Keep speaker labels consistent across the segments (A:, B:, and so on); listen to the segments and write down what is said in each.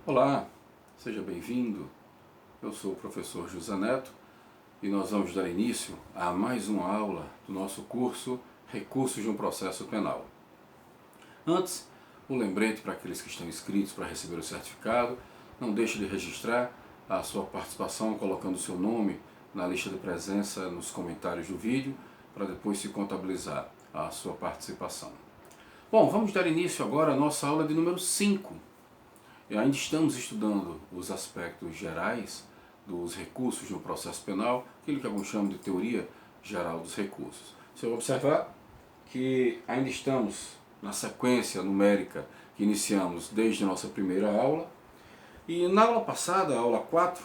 A: Olá, seja bem-vindo. Eu sou o professor José Neto e nós vamos dar início a mais uma aula do nosso curso Recursos de um Processo Penal. Antes, um lembrete para aqueles que estão inscritos para receber o certificado, não deixe de registrar a sua participação colocando o seu nome na lista de presença nos comentários do vídeo para depois se contabilizar a sua participação. Bom, vamos dar início agora à nossa aula de número 5. E ainda estamos estudando os aspectos gerais dos recursos no processo penal, aquilo que alguns chamam de teoria geral dos recursos. Você vai observar que ainda estamos na sequência numérica que iniciamos desde a nossa primeira aula. E na aula passada, a aula 4,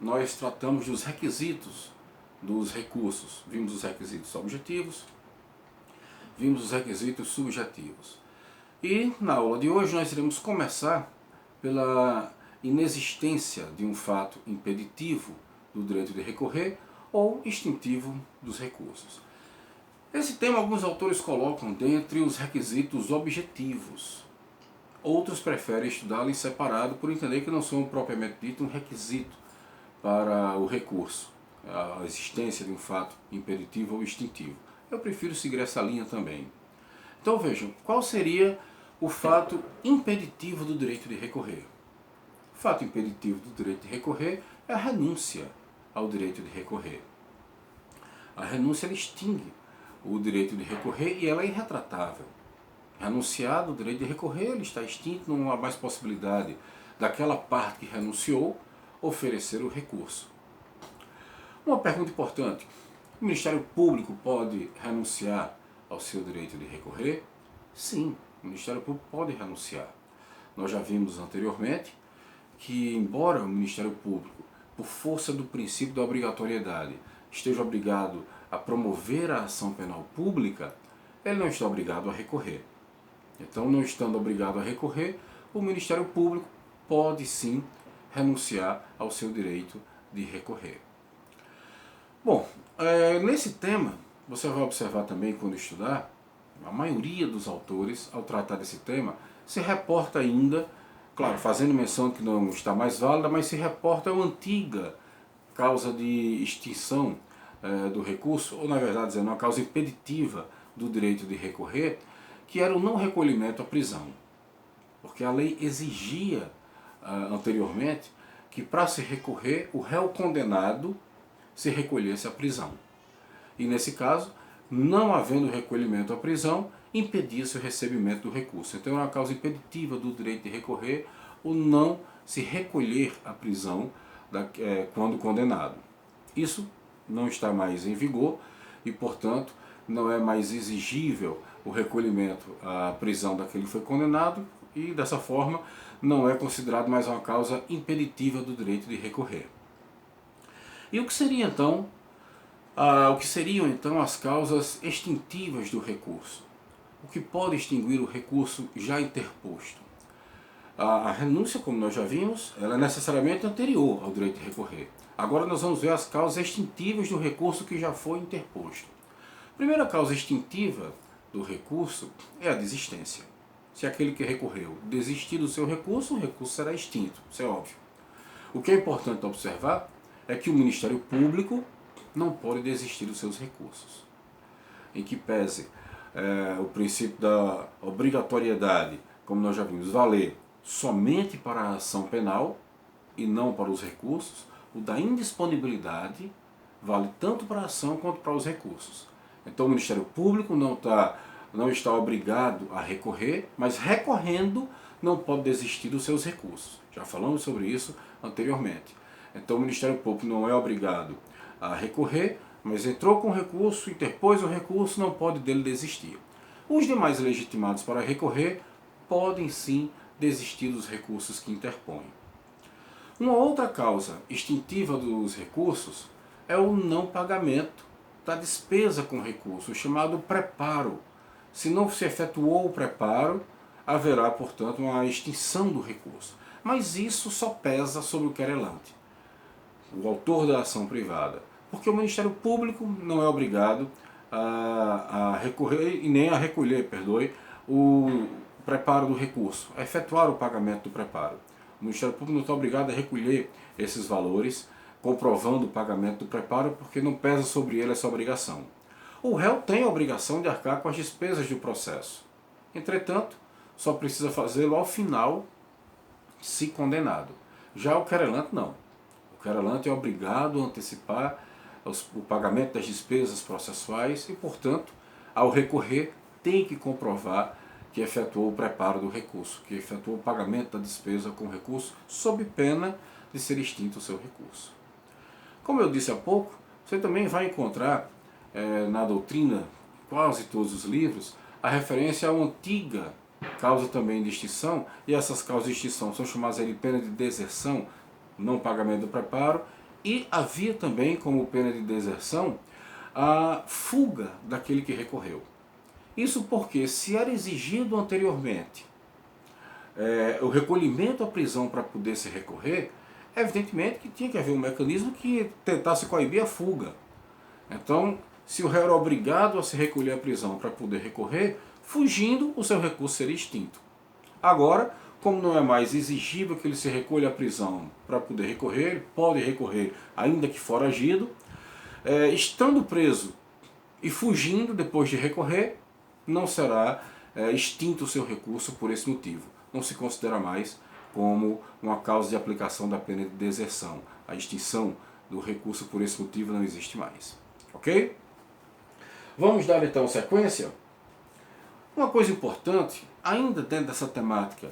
A: nós tratamos dos requisitos dos recursos. Vimos os requisitos objetivos, vimos os requisitos subjetivos. E na aula de hoje nós iremos começar pela inexistência de um fato impeditivo do direito de recorrer ou extintivo dos recursos. Esse tema alguns autores colocam dentre os requisitos objetivos. Outros preferem estudá-lo em separado por entender que não são propriamente dito um requisito para o recurso, a existência de um fato impeditivo ou extintivo. Eu prefiro seguir essa linha também. Então vejam, qual seria o fato impeditivo do direito de recorrer? O fato impeditivo do direito de recorrer é a renúncia ao direito de recorrer. A renúncia extingue o direito de recorrer e ela é irretratável. Renunciado o direito de recorrer, ele está extinto, não há mais possibilidade daquela parte que renunciou oferecer o recurso. Uma pergunta importante: o Ministério Público pode renunciar ao seu direito de recorrer? Sim, o Ministério Público pode renunciar. Nós já vimos anteriormente que, embora o Ministério Público, por força do princípio da obrigatoriedade, esteja obrigado a promover a ação penal pública, ele não está obrigado a recorrer. Então, não estando obrigado a recorrer, o Ministério Público pode sim renunciar ao seu direito de recorrer. Bom, nesse tema, você vai observar também quando estudar, a maioria dos autores, ao tratar desse tema, se reporta ainda, claro, fazendo menção que não está mais válida, mas se reporta a uma antiga causa de extinção do recurso, ou na verdade dizendo, uma causa impeditiva do direito de recorrer, que era o não recolhimento à prisão. Porque a lei exigia anteriormente que para se recorrer, o réu condenado se recolhesse à prisão. E nesse caso, não havendo recolhimento à prisão, impedia-se o recebimento do recurso. Então é uma causa impeditiva do direito de recorrer o não se recolher à prisão quando condenado. Isso não está mais em vigor e, portanto, não é mais exigível o recolhimento à prisão daquele que foi condenado e, dessa forma, não é considerado mais uma causa impeditiva do direito de recorrer. E o que seriam então as causas extintivas do recurso? O que pode extinguir o recurso já interposto? A renúncia, como nós já vimos, ela é necessariamente anterior ao direito de recorrer. Agora nós vamos ver as causas extintivas do recurso que já foi interposto. A primeira causa extintiva do recurso é a desistência. Se aquele que recorreu desistir do seu recurso, o recurso será extinto, isso é óbvio. O que é importante observar é que o Ministério Público não pode desistir dos seus recursos. Em que pese o princípio da obrigatoriedade, como nós já vimos, valer somente para a ação penal e não para os recursos, o da indisponibilidade vale tanto para a ação quanto para os recursos. Então o Ministério Público não está obrigado a recorrer, mas recorrendo não pode desistir dos seus recursos. Já falamos sobre isso anteriormente. Então o Ministério Público não é obrigado a recorrer, mas entrou com recurso, interpôs o recurso, não pode dele desistir. Os demais legitimados para recorrer podem sim desistir dos recursos que interpõem. Uma outra causa extintiva dos recursos é o não pagamento da despesa com recurso, o chamado preparo. Se não se efetuou o preparo, haverá, portanto, uma extinção do recurso. Mas isso só pesa sobre o querelante, o autor da ação privada, porque o Ministério Público não é obrigado a recorrer e nem a recolher, o preparo do recurso, a efetuar o pagamento do preparo. O Ministério Público não está obrigado a recolher esses valores, comprovando o pagamento do preparo, porque não pesa sobre ele essa obrigação. O réu tem a obrigação de arcar com as despesas do processo. Entretanto, só precisa fazê-lo ao final, se condenado. Já o querelante não. O querelante é obrigado a antecipar o pagamento das despesas processuais e, portanto, ao recorrer, tem que comprovar que efetuou o preparo do recurso, que efetuou o pagamento da despesa com recurso, sob pena de ser extinto o seu recurso. Como eu disse há pouco, você também vai encontrar na doutrina, quase todos os livros, a referência a uma antiga causa também de extinção, e essas causas de extinção são chamadas de pena de deserção, não pagamento do preparo, e havia também como pena de deserção a fuga daquele que recorreu. Isso porque, se era exigido anteriormente o recolhimento à prisão para poder se recorrer, evidentemente que tinha que haver um mecanismo que tentasse coibir a fuga. Então, se o réu era obrigado a se recolher à prisão para poder recorrer, fugindo, o seu recurso seria extinto. Agora, como não é mais exigível que ele se recolha à prisão para poder recorrer, ele pode recorrer ainda que foragido, estando preso e fugindo depois de recorrer, não será extinto o seu recurso por esse motivo. Não se considera mais como uma causa de aplicação da pena de deserção. A extinção do recurso por esse motivo não existe mais. Ok? Vamos dar então sequência? Uma coisa importante, ainda dentro dessa temática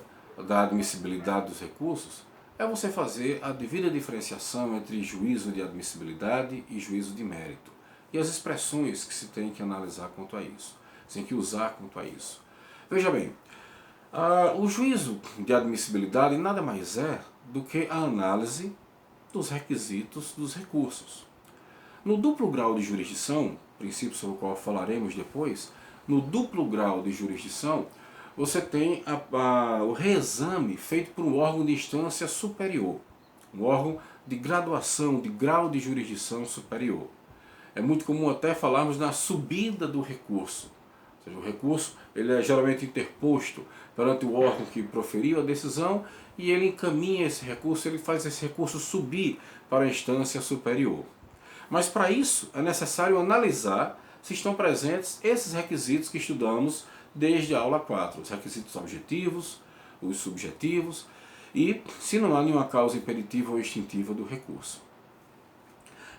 A: da admissibilidade dos recursos, é você fazer a devida diferenciação entre juízo de admissibilidade e juízo de mérito. E as expressões que se tem que analisar quanto a isso, se tem que usar quanto a isso. Veja bem, o juízo de admissibilidade nada mais é do que a análise dos requisitos dos recursos. No duplo grau de jurisdição, princípio sobre o qual falaremos depois, no duplo grau de jurisdição, você tem o reexame feito por um órgão de instância superior, um órgão de graduação, de grau de jurisdição superior. É muito comum até falarmos na subida do recurso. Ou seja, o recurso ele é geralmente interposto perante o órgão que proferiu a decisão e ele encaminha esse recurso, ele faz esse recurso subir para a instância superior. Mas para isso é necessário analisar se estão presentes esses requisitos que estudamos desde a aula 4, os requisitos objetivos, os subjetivos, e se não há nenhuma causa impeditiva ou extintiva do recurso.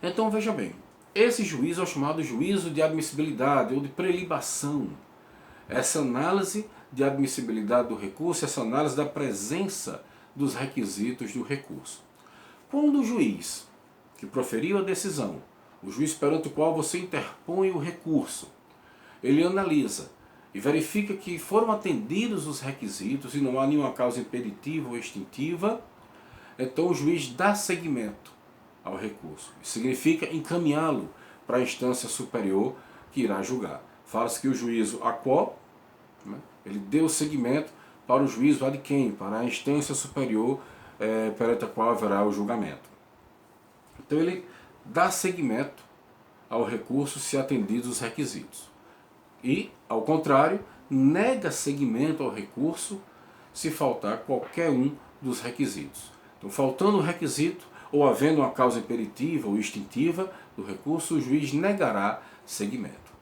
A: Então veja bem, esse juízo é o chamado juízo de admissibilidade ou de prelibação. Essa análise de admissibilidade do recurso, essa análise da presença dos requisitos do recurso. Quando o juiz que proferiu a decisão, o juiz perante o qual você interpõe o recurso, ele analisa e verifica que foram atendidos os requisitos e não há nenhuma causa impeditiva ou extintiva, então o juiz dá seguimento ao recurso. Isso significa encaminhá-lo para a instância superior que irá julgar. Fala-se que o juízo a qual, ele deu seguimento para o juízo ad quem, para a instância superior perante a qual haverá o julgamento. Então ele dá seguimento ao recurso se atendidos os requisitos. E, ao contrário, nega seguimento ao recurso se faltar qualquer um dos requisitos. Então, faltando o requisito, ou havendo uma causa imperativa ou extintiva do recurso, o juiz negará seguimento.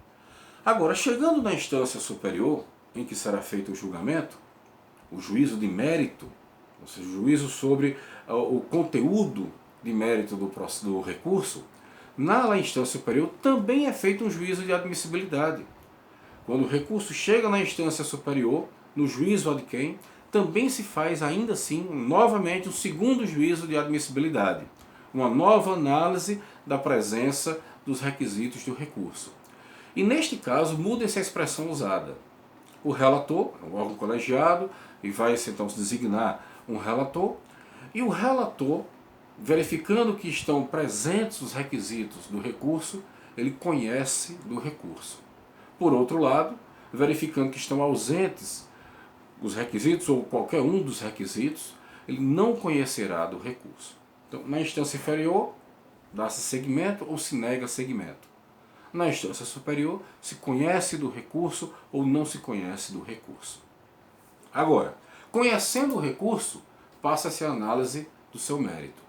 A: Agora, chegando na instância superior, em que será feito o julgamento, o juízo de mérito, ou seja, o juízo sobre o conteúdo de mérito do recurso, na instância superior também é feito um juízo de admissibilidade. Quando o recurso chega na instância superior, no juízo ad quem, também se faz ainda assim, novamente, um segundo juízo de admissibilidade. Uma nova análise da presença dos requisitos do recurso. E neste caso, muda-se a expressão usada. O relator, o órgão colegiado, e vai-se então se designar um relator, e o relator, verificando que estão presentes os requisitos do recurso, ele conhece do recurso. Por outro lado, verificando que estão ausentes os requisitos ou qualquer um dos requisitos, ele não conhecerá do recurso. Então, na instância inferior, dá-se seguimento ou se nega seguimento. Na instância superior, se conhece do recurso ou não se conhece do recurso. Agora, conhecendo o recurso, passa a ser a análise do seu mérito.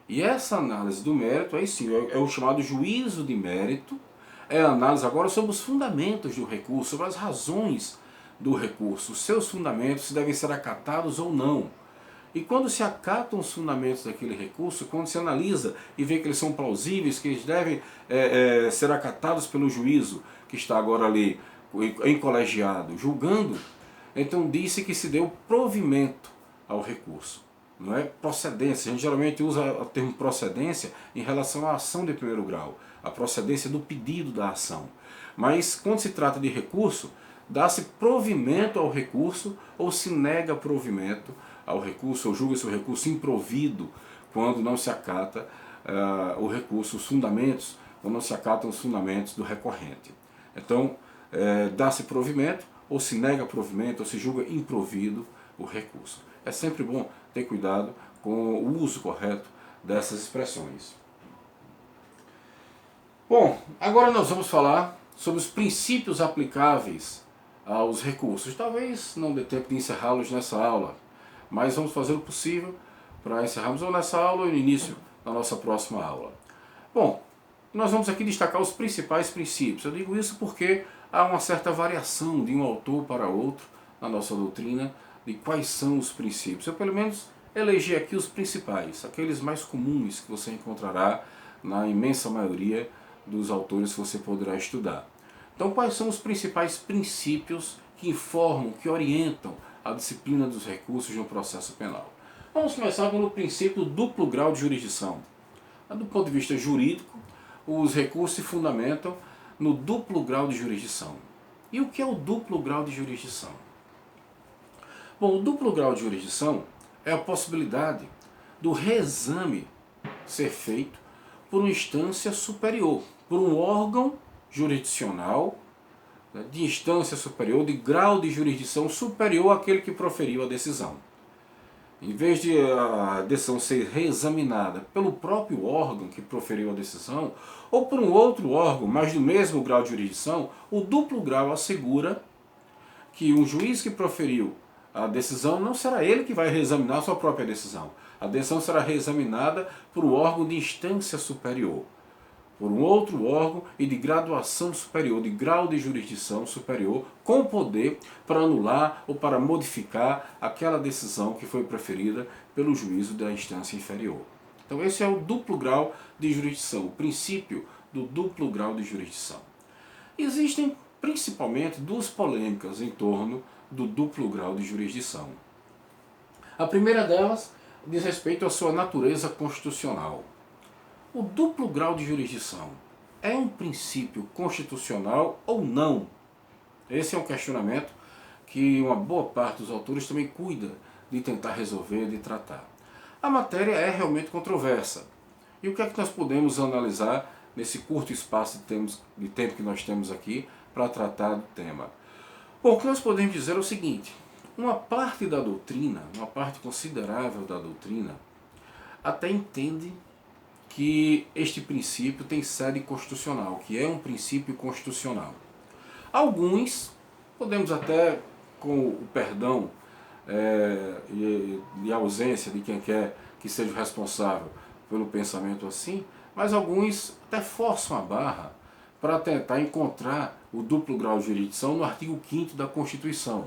A: E essa análise do mérito, aí sim, é o chamado juízo de mérito, é a análise agora sobre os fundamentos do recurso, sobre as razões do recurso, os seus fundamentos, se devem ser acatados ou não. E quando se acatam os fundamentos daquele recurso, quando se analisa e vê que eles são plausíveis, que eles devem ser acatados pelo juízo, que está agora ali em colegiado, julgando, então disse que se deu provimento ao recurso. Não é procedência, a gente geralmente usa o termo procedência em relação à ação de primeiro grau, a procedência do pedido da ação. Mas quando se trata de recurso, dá-se provimento ao recurso ou se nega provimento ao recurso, ou julga-se o recurso improvido quando não se acata o recurso, os fundamentos, quando não se acatam os fundamentos do recorrente. Então, dá-se provimento, ou se nega provimento, ou se julga improvido o recurso. É sempre bom ter cuidado com o uso correto dessas expressões. Bom, agora nós vamos falar sobre os princípios aplicáveis aos recursos. Talvez não dê tempo de encerrá-los nessa aula, mas vamos fazer o possível para encerrarmos ou nessa aula ou no início da nossa próxima aula. Bom, nós vamos aqui destacar os principais princípios. Eu digo isso porque há uma certa variação de um autor para outro na nossa doutrina de quais são os princípios. Eu pelo menos elegi aqui os principais, aqueles mais comuns que você encontrará na imensa maioria dos autores que você poderá estudar. Então, quais são os principais princípios que informam, que orientam a disciplina dos recursos de um processo penal? Vamos começar pelo princípio do duplo grau de jurisdição. Do ponto de vista jurídico, os recursos se fundamentam no duplo grau de jurisdição. E o que é o duplo grau de jurisdição? Bom, o duplo grau de jurisdição é a possibilidade do reexame ser feito por uma instância superior, por um órgão jurisdicional, de instância superior, de grau de jurisdição superior àquele que proferiu a decisão. Em vez de a decisão ser reexaminada pelo próprio órgão que proferiu a decisão, ou por um outro órgão, mas do mesmo grau de jurisdição, o duplo grau assegura que um juiz que proferiu a decisão não será ele que vai reexaminar a sua própria decisão. A decisão será reexaminada por um órgão de instância superior, por um outro órgão e de graduação superior, de grau de jurisdição superior, com poder para anular ou para modificar aquela decisão que foi preferida pelo juízo da instância inferior. Então esse é o duplo grau de jurisdição, o princípio do duplo grau de jurisdição. Existem principalmente duas polêmicas em torno do duplo grau de jurisdição. A primeira delas diz respeito à sua natureza constitucional. O duplo grau de jurisdição é um princípio constitucional ou não? Esse é um questionamento que uma boa parte dos autores também cuida de tentar resolver, de tratar. A matéria é realmente controversa. E o que é que nós podemos analisar nesse curto espaço de tempo que nós temos aqui para tratar do tema? Bom, o que nós podemos dizer é o seguinte: uma parte da doutrina, uma parte considerável da doutrina, até entende que este princípio tem sede constitucional, que é um princípio constitucional. Alguns, podemos até, com o perdão e a ausência de quem quer que seja o responsável pelo pensamento assim, mas alguns até forçam a barra para tentar encontrar o duplo grau de jurisdição no artigo 5º da Constituição.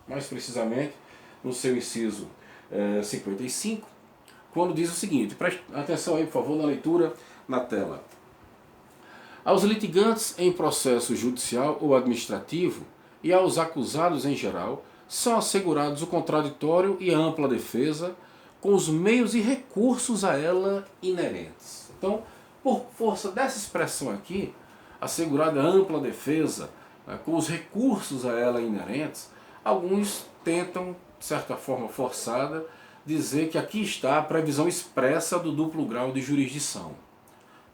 A: Mais precisamente, no seu inciso 55, quando diz o seguinte, preste atenção aí, por favor, na leitura na tela. Aos litigantes em processo judicial ou administrativo e aos acusados em geral, são assegurados o contraditório e a ampla defesa com os meios e recursos a ela inerentes. Então, por força dessa expressão aqui, assegurada a ampla defesa, com os recursos a ela inerentes, alguns tentam, de certa forma forçada, dizer que aqui está a previsão expressa do duplo grau de jurisdição.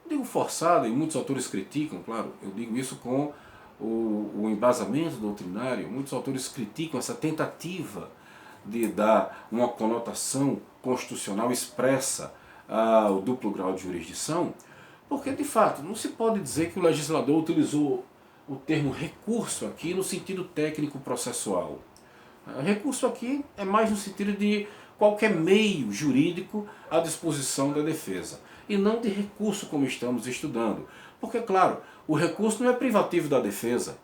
A: Digo forçada, e muitos autores criticam, claro, eu digo isso com o embasamento doutrinário, muitos autores criticam essa tentativa de dar uma conotação constitucional expressa ao duplo grau de jurisdição, porque de fato não se pode dizer que o legislador utilizou o termo recurso aqui no sentido técnico processual. Recurso aqui é mais no sentido de qualquer meio jurídico à disposição da defesa, e não de recurso como estamos estudando. Porque, claro, o recurso não é privativo da defesa.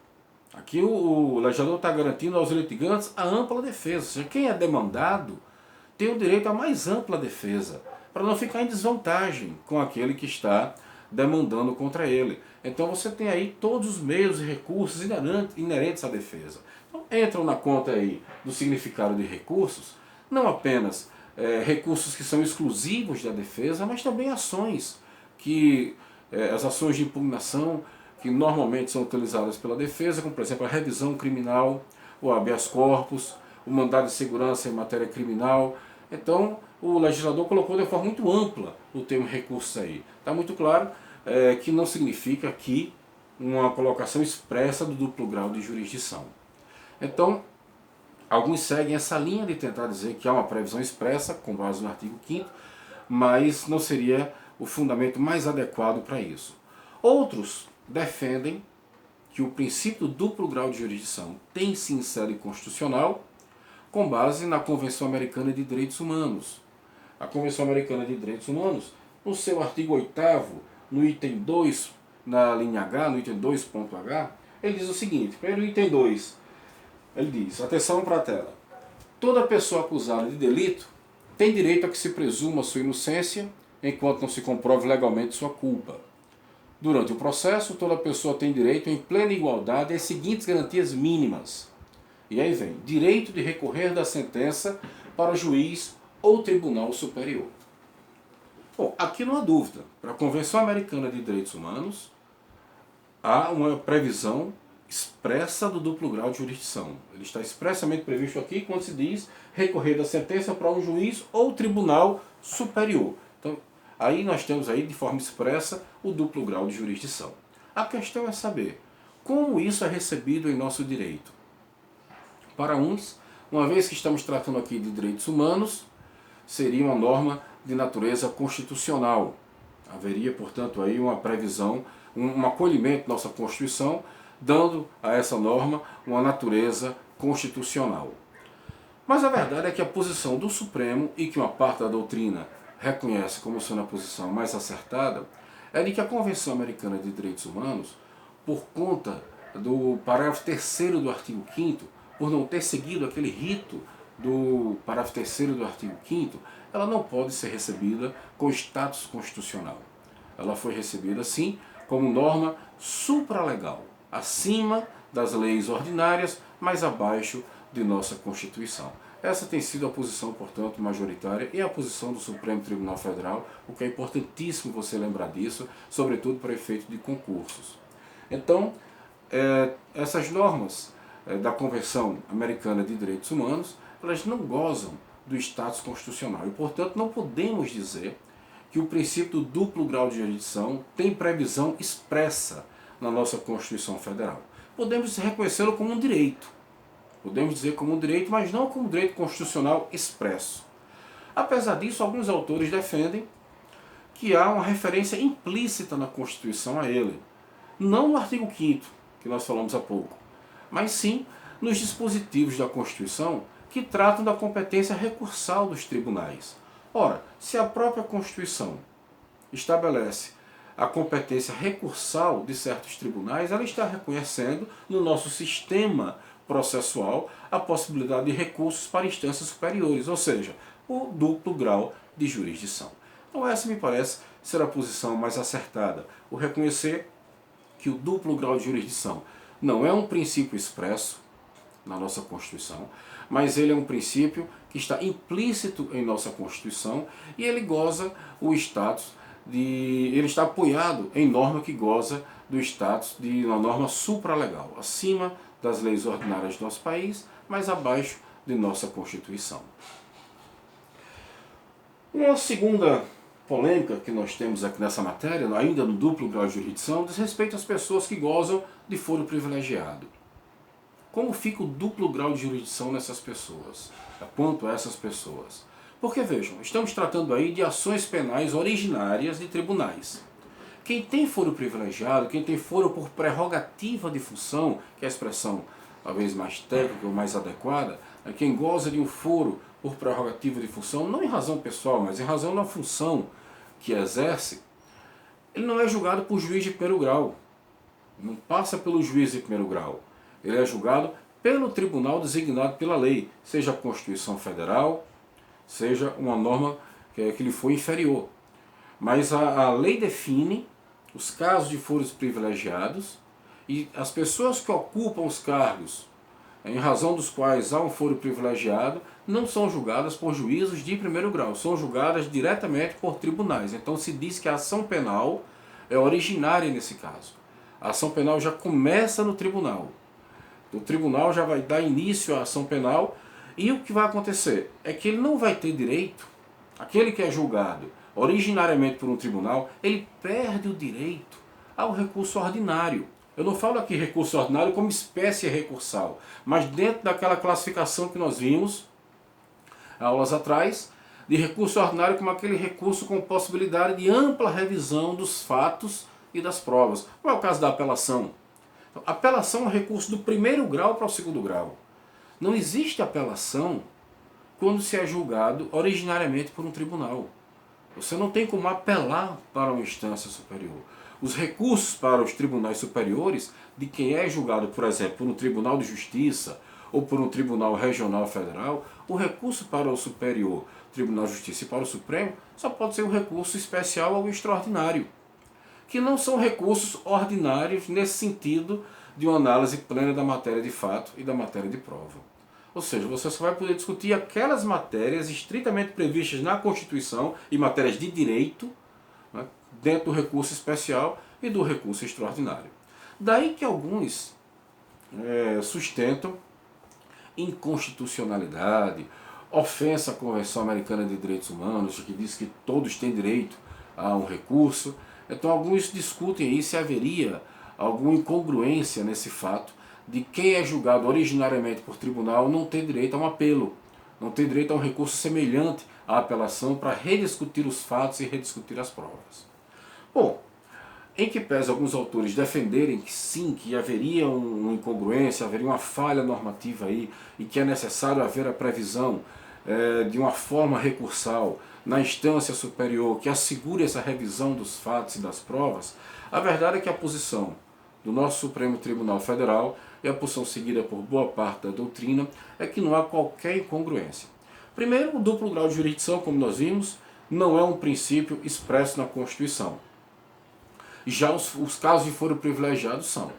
A: Aqui o legislador está garantindo aos litigantes a ampla defesa, ou seja, quem é demandado tem o direito à mais ampla defesa, para não ficar em desvantagem com aquele que está demandando contra ele. Então você tem aí todos os meios e recursos inerentes à defesa. Então entram na conta aí do significado de recursos, não apenas recursos que são exclusivos da defesa, mas também ações as ações de impugnação que normalmente são utilizadas pela defesa, como por exemplo a revisão criminal, o habeas corpus, o mandado de segurança em matéria criminal. Então o legislador colocou de forma muito ampla o termo recurso aí. Está muito claro que não significa aqui uma colocação expressa do duplo grau de jurisdição. Então, alguns seguem essa linha de tentar dizer que há uma previsão expressa, com base no artigo 5º, mas não seria o fundamento mais adequado para isso. Outros defendem que o princípio do duplo grau de jurisdição tem sim sede constitucional, com base na Convenção Americana de Direitos Humanos. A Convenção Americana de Direitos Humanos, no seu artigo 8º, no item 2, na linha H, no item 2.h, ele diz o seguinte, primeiro item 2, ele diz, atenção para a tela, toda pessoa acusada de delito tem direito a que se presuma sua inocência enquanto não se comprove legalmente sua culpa. Durante o processo, toda pessoa tem direito em plena igualdade às seguintes garantias mínimas. E aí vem, direito de recorrer da sentença para o juiz ou tribunal superior. Bom, aqui não há dúvida. Para a Convenção Americana de Direitos Humanos, há uma previsão expressa do duplo grau de jurisdição. Ele está expressamente previsto aqui quando se diz recorrer da sentença para um juiz ou tribunal superior. Então, aí nós temos aí de forma expressa o duplo grau de jurisdição. A questão é saber como isso é recebido em nosso direito. Para uns, uma vez que estamos tratando aqui de direitos humanos, seria uma norma de natureza constitucional. Haveria, portanto, aí uma previsão, um acolhimento da nossa Constituição, dando a essa norma uma natureza constitucional. Mas a verdade é que a posição do Supremo, e que uma parte da doutrina reconhece como sendo a posição mais acertada, é de que a Convenção Americana de Direitos Humanos, por conta do parágrafo 3º do artigo 5º, por não ter seguido aquele rito do parágrafo 3º do artigo 5º, ela não pode ser recebida com status constitucional. Ela foi recebida, sim, como norma supralegal, acima das leis ordinárias, mas abaixo de nossa Constituição. Essa tem sido a posição, portanto, majoritária e a posição do Supremo Tribunal Federal, o que é importantíssimo você lembrar disso, sobretudo para efeito de concursos. Então, essas normas da Convenção Americana de Direitos Humanos, elas não gozam do status constitucional e, portanto, não podemos dizer que o princípio do duplo grau de jurisdição tem previsão expressa na nossa Constituição Federal. Podemos reconhecê-lo como um direito. Podemos dizer como um direito, mas não como um direito constitucional expresso. Apesar disso, alguns autores defendem que há uma referência implícita na Constituição a ele. Não no artigo 5º, que nós falamos há pouco, mas sim nos dispositivos da Constituição que tratam da competência recursal dos tribunais. Ora, se a própria Constituição estabelece a competência recursal de certos tribunais, ela está reconhecendo no nosso sistema processual a possibilidade de recursos para instâncias superiores, ou seja, o duplo grau de jurisdição. Então essa me parece ser a posição mais acertada, o reconhecer que o duplo grau de jurisdição não é um princípio expresso na nossa Constituição, mas ele é um princípio que está implícito em nossa Constituição e ele goza o status ele está apoiado em norma que goza do status de uma norma supralegal, acima das leis ordinárias do nosso país, mas abaixo de nossa Constituição. Uma segunda polêmica que nós temos aqui nessa matéria, ainda no duplo grau de jurisdição, diz respeito às pessoas que gozam de foro privilegiado. Como fica o duplo grau de jurisdição nessas pessoas? Quanto a essas pessoas? Porque vejam, estamos tratando aí de ações penais originárias de tribunais. Quem tem foro privilegiado, quem tem foro por prerrogativa de função, que é a expressão talvez mais técnica ou mais adequada, quem goza de um foro por prerrogativa de função, não em razão pessoal, mas em razão da função que exerce, ele não é julgado por juiz de primeiro grau. Não passa pelo juiz de primeiro grau. Ele é julgado pelo tribunal designado pela lei, seja a Constituição Federal, seja uma norma que lhe for inferior. Mas a lei define os casos de foros privilegiados e as pessoas que ocupam os cargos em razão dos quais há um foro privilegiado não são julgadas por juízos de primeiro grau, são julgadas diretamente por tribunais. Então se diz que a ação penal é originária nesse caso. A ação penal já começa no tribunal. O tribunal já vai dar início à ação penal e o que vai acontecer é que ele não vai ter direito, aquele que é julgado originariamente por um tribunal, ele perde o direito ao recurso ordinário. Eu não falo aqui recurso ordinário como espécie recursal, mas dentro daquela classificação que nós vimos aulas atrás, de recurso ordinário como aquele recurso com possibilidade de ampla revisão dos fatos e das provas. Qual é o caso da apelação? Então, apelação é um recurso do primeiro grau para o segundo grau. Não existe apelação quando se é julgado originariamente por um tribunal. Você não tem como apelar para uma instância superior. Os recursos para os tribunais superiores, de quem é julgado, por exemplo, por um tribunal de justiça ou por um tribunal regional federal, o recurso para o superior, Tribunal de Justiça, e para o Supremo, só pode ser um recurso especial ou extraordinário, que não são recursos ordinários nesse sentido de uma análise plena da matéria de fato e da matéria de prova. Ou seja, você só vai poder discutir aquelas matérias estritamente previstas na Constituição e matérias de direito, né, dentro do recurso especial e do recurso extraordinário. Daí que alguns sustentam inconstitucionalidade, ofensa à Convenção Americana de Direitos Humanos, que diz que todos têm direito a um recurso. Então alguns discutem aí se haveria alguma incongruência nesse fato de quem é julgado originariamente por tribunal não ter direito a um apelo, não ter direito a um recurso semelhante à apelação para rediscutir os fatos e rediscutir as provas. Bom, em que pese alguns autores defenderem que sim, que haveria uma incongruência, haveria uma falha normativa aí e que é necessário haver a previsão de uma forma recursal na instância superior que assegure essa revisão dos fatos e das provas, a verdade é que a posição do nosso Supremo Tribunal Federal e a posição seguida por boa parte da doutrina é que não há qualquer incongruência. Primeiro, o duplo grau de jurisdição, como nós vimos, não é um princípio expresso na Constituição. Já os casos de foro privilegiado são.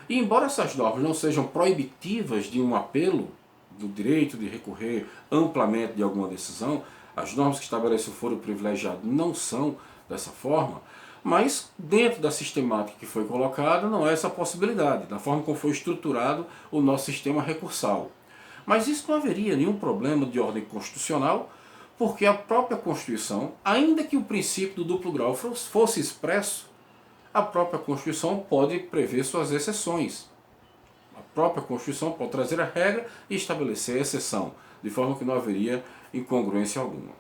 A: E embora essas normas não sejam proibitivas de um apelo, do direito de recorrer amplamente de alguma decisão, as normas que estabelecem o foro privilegiado não são dessa forma, mas dentro da sistemática que foi colocada não é essa possibilidade, da forma como foi estruturado o nosso sistema recursal. Mas isso não haveria nenhum problema de ordem constitucional, porque a própria Constituição, ainda que o princípio do duplo grau fosse expresso, a própria Constituição pode prever suas exceções. A própria Constituição pode trazer a regra e estabelecer a exceção, de forma que não haveria incongruência alguma.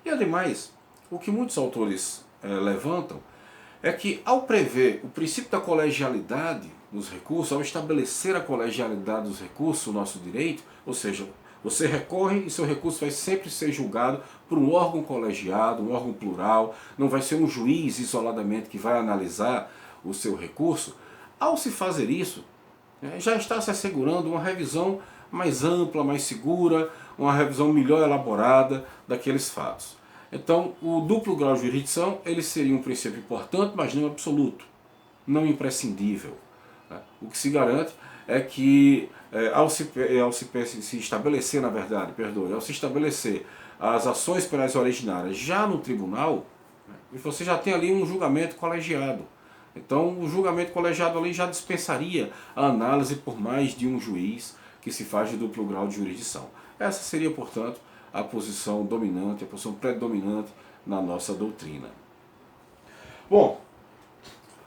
A: E ademais, o que muitos autores levantam é que ao prever o princípio da colegialidade dos recursos, ao estabelecer a colegialidade dos recursos, o nosso direito, ou seja, você recorre e seu recurso vai sempre ser julgado por um órgão colegiado, um órgão plural, não vai ser um juiz isoladamente que vai analisar o seu recurso. Ao se fazer isso, já está se assegurando uma revisão mais ampla, mais segura, uma revisão melhor elaborada daqueles fatos. Então, o duplo grau de jurisdição, ele seria um princípio importante, mas não absoluto, não imprescindível. O que se garante é que ao se estabelecer, na verdade, ao se estabelecer as ações penais originárias já no tribunal, você já tem ali um julgamento colegiado. Então o julgamento colegiado ali já dispensaria a análise por mais de um juiz que se faz de duplo grau de jurisdição. Essa seria, portanto, a posição dominante, a posição predominante na nossa doutrina. Bom,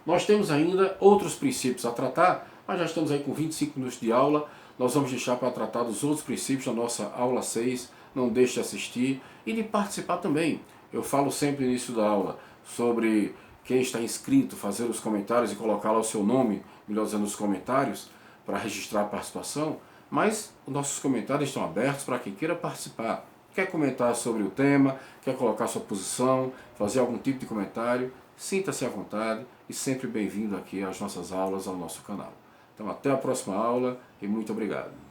A: nós temos ainda outros princípios a tratar, mas já estamos aí com 25 minutos de aula. Nós vamos deixar para tratar dos outros princípios na nossa aula 6. Não deixe de assistir e de participar também. Eu falo sempre no início da aula sobre quem está inscrito, fazer os comentários e colocar lá o seu nome, melhor dizendo, nos comentários, para registrar a participação. Mas os nossos comentários estão abertos para quem queira participar. Quer comentar sobre o tema, quer colocar sua posição, fazer algum tipo de comentário, sinta-se à vontade e sempre bem-vindo aqui às nossas aulas, ao nosso canal. Então até a próxima aula e muito obrigado.